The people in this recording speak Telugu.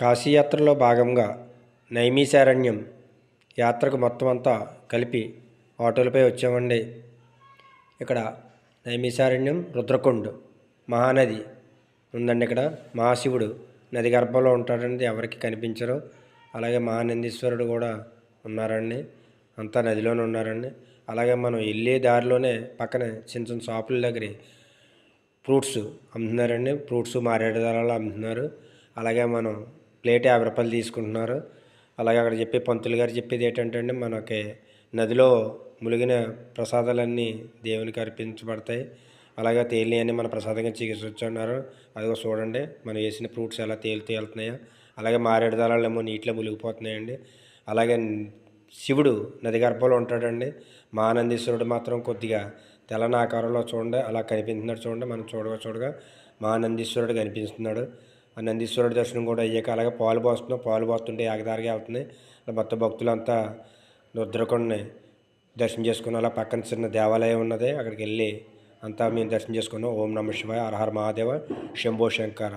కాశీయాత్రలో భాగంగా నైమిషారణ్యం యాత్రకు మొత్తం అంతా కలిపి ఆటోలపై వచ్చామండి. ఇక్కడ నైమిషారణ్యం రుద్రకొండ మహానది ఉందండి. ఇక్కడ మహాశివుడు నది గర్భంలో ఉంటాడండి, ఎవరికి కనిపించరు. అలాగే మహానందీశ్వరుడు కూడా ఉన్నారండి, అంతా నదిలోనే ఉన్నారండి. అలాగే మనం వెళ్ళే దారిలోనే పక్కన చిన్న చిన్న షాపుల దగ్గర ఫ్రూట్స్ అమ్ముతున్నారండి. ఫ్రూట్స్ మారేడు దళాలు అమ్ముతున్నారు. అలాగే మనం ప్లేట్ 50 రూపాయలు తీసుకుంటున్నారు. అలాగే అక్కడ చెప్పే పంతులు గారు చెప్పేది ఏంటంటే అండి, మనకి నదిలో మునిగిన ప్రసాదాలన్నీ దేవునికి అర్పించబడతాయి. అలాగే తేలినవన్నీ మన ప్రసాదంగా చికిత్సన్నారు. అదిగో చూడండి మనం వేసిన ఫ్రూట్స్ ఎలా తేలుతూ వెళ్తున్నాయో. అలాగే మారేడు దళాలు ఏమో నీటిలో మునిగిపోతున్నాయండి. అలాగే శివుడు నది గర్భంలో ఉంటాడండి. మహానందీశ్వరుడు మాత్రం కొద్దిగా తెల్లని ఆకారంలో చూడండి అలా కనిపిస్తున్నాడు. చూడండి మనం చూడగా మహానందీశ్వరుడు కనిపిస్తున్నాడు. ఆ నందీశ్వరుడి దర్శనం కూడా అయ్యాక అలాగే పాలు పోస్తుంటే ఏకదారిగా వెళ్తున్నాయి. మొత్తం భక్తులంతా రుద్రకొండని దర్శనం చేసుకుని అలా పక్కన చిన్న దేవాలయం ఉన్నది, అక్కడికి వెళ్ళి అంతా మేము దర్శనం చేసుకున్నాం. ఓం నమః శివాయ, హర హర మహాదేవ, శంభో శంకర.